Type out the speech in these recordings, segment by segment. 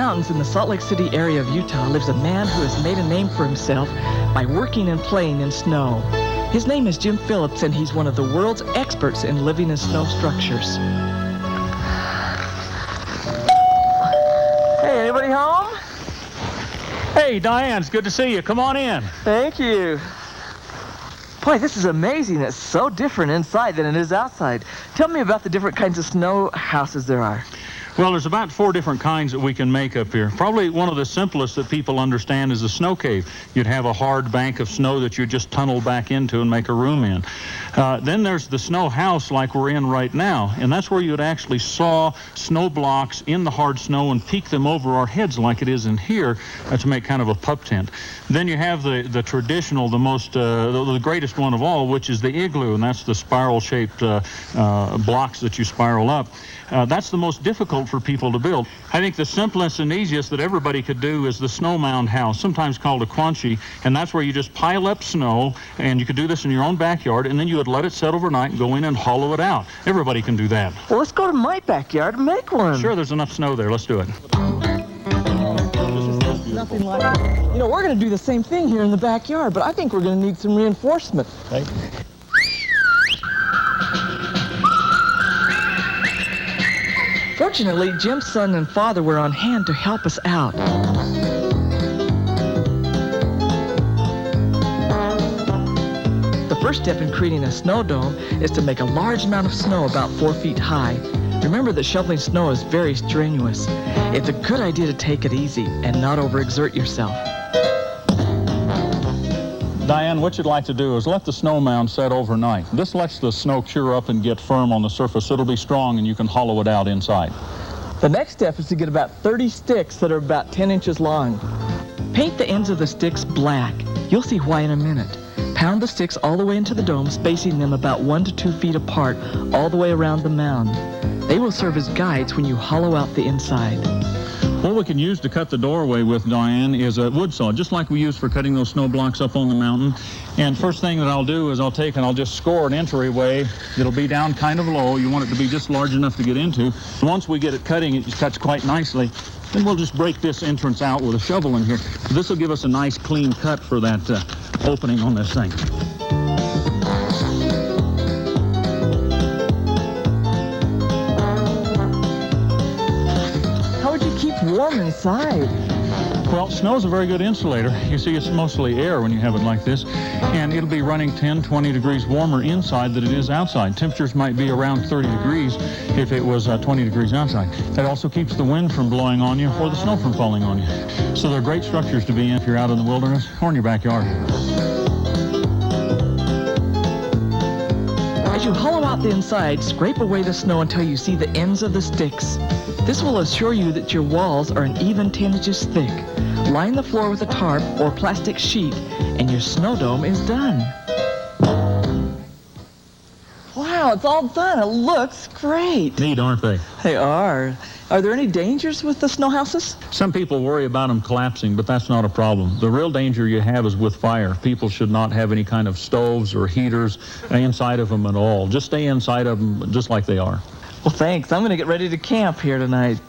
mountains in the Salt Lake City area of Utah lives a man who has made a name for himself by working and playing in snow. His name is Jim Phillips, and he's one of the world's experts in living in snow structures. Hey, anybody home? Hey, Diane, it's good to see you. Come on in. Thank you. Boy, this is amazing. It's so different inside than it is outside. Tell me about the different kinds of snow houses there are. Well, there's about 4 different kinds that we can make up here. Probably one of the simplest that people understand is a snow cave. You'd have a hard bank of snow that you just tunnel back into and make a room in. Then there's the snow house like we're in right now, and that's where you'd actually saw snow blocks in the hard snow and peek them over our heads like it is in here to make kind of a pup tent. Then you have the traditional, the greatest one of all, which is the igloo, and that's the spiral-shaped blocks that you spiral up. That's the most difficult for people to build. I think the simplest and easiest that everybody could do is the snow-mound house, sometimes called a quanchi, and that's where you just pile up snow, and you could do this in your own backyard, and then you would let it set overnight and go in and hollow it out. Everybody can do that. Well, let's go to my backyard and make one. Sure, there's enough snow there. Let's do it. Nothing like it. You know, we're going to do the same thing here in the backyard, but I think we're going to need some reinforcement. Okay. Fortunately, Jim's son and father were on hand to help us out. The first step in creating a snow dome is to make a large amount of snow about 4 feet high. Remember that shoveling snow is very strenuous. It's a good idea to take it easy and not overexert yourself. Diane, what you'd like to do is let the snow mound set overnight. This lets the snow cure up and get firm on the surface. It'll be strong and you can hollow it out inside. The next step is to get about 30 sticks that are about 10 inches long. Paint the ends of the sticks black. You'll see why in a minute. Pound the sticks all the way into the dome, spacing them about 1 to 2 feet apart all the way around the mound. They will serve as guides when you hollow out the inside. What we can use to cut the doorway with, Diane, is a wood saw, just like we use for cutting those snow blocks up on the mountain. And first thing that I'll do is I'll take and I'll just score an entryway. It'll be down kind of low. You want it to be just large enough to get into. Once we get it cutting, it cuts quite nicely. Then we'll just break this entrance out with a shovel in here. So this will give us a nice clean cut for that opening on this thing. Warm inside. Well, snow's a very good insulator. You see, it's mostly air when you have it like this, and it'll be running 10, 20 degrees warmer inside than it is outside. Temperatures might be around 30 degrees if it was 20 degrees outside. It also keeps the wind from blowing on you or the snow from falling on you. So they're great structures to be in if you're out in the wilderness or in your backyard. As you hollow out the inside, scrape away the snow until you see the ends of the sticks. This will assure you that your walls are an even 10 inches thick. Line the floor with a tarp or plastic sheet, and your snow dome is done. Wow, it's all done. It looks great. Neat, aren't they? They are. Are there any dangers with the snow houses? Some people worry about them collapsing, but that's not a problem. The real danger you have is with fire. People should not have any kind of stoves or heaters inside of them at all. Just stay inside of them just like they are. Well, thanks. I'm going to get ready to camp here tonight.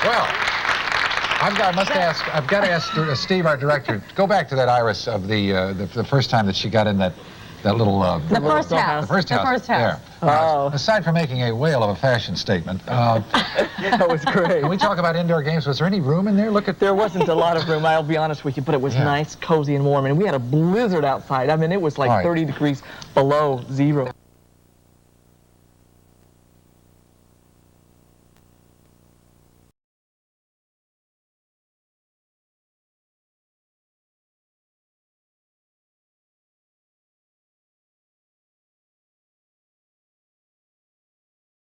Well, I've got to ask Steve, our director, go back to that iris of the first time that she got in that little the first house. The first house. There. Oh. Aside from making a whale of a fashion statement, That was great. can we talk about indoor games? Was there any room in there? There wasn't a lot of room, I'll be honest with you, but it was nice, cozy, and warm. And we had a blizzard outside. I mean, it was like 30 degrees below zero.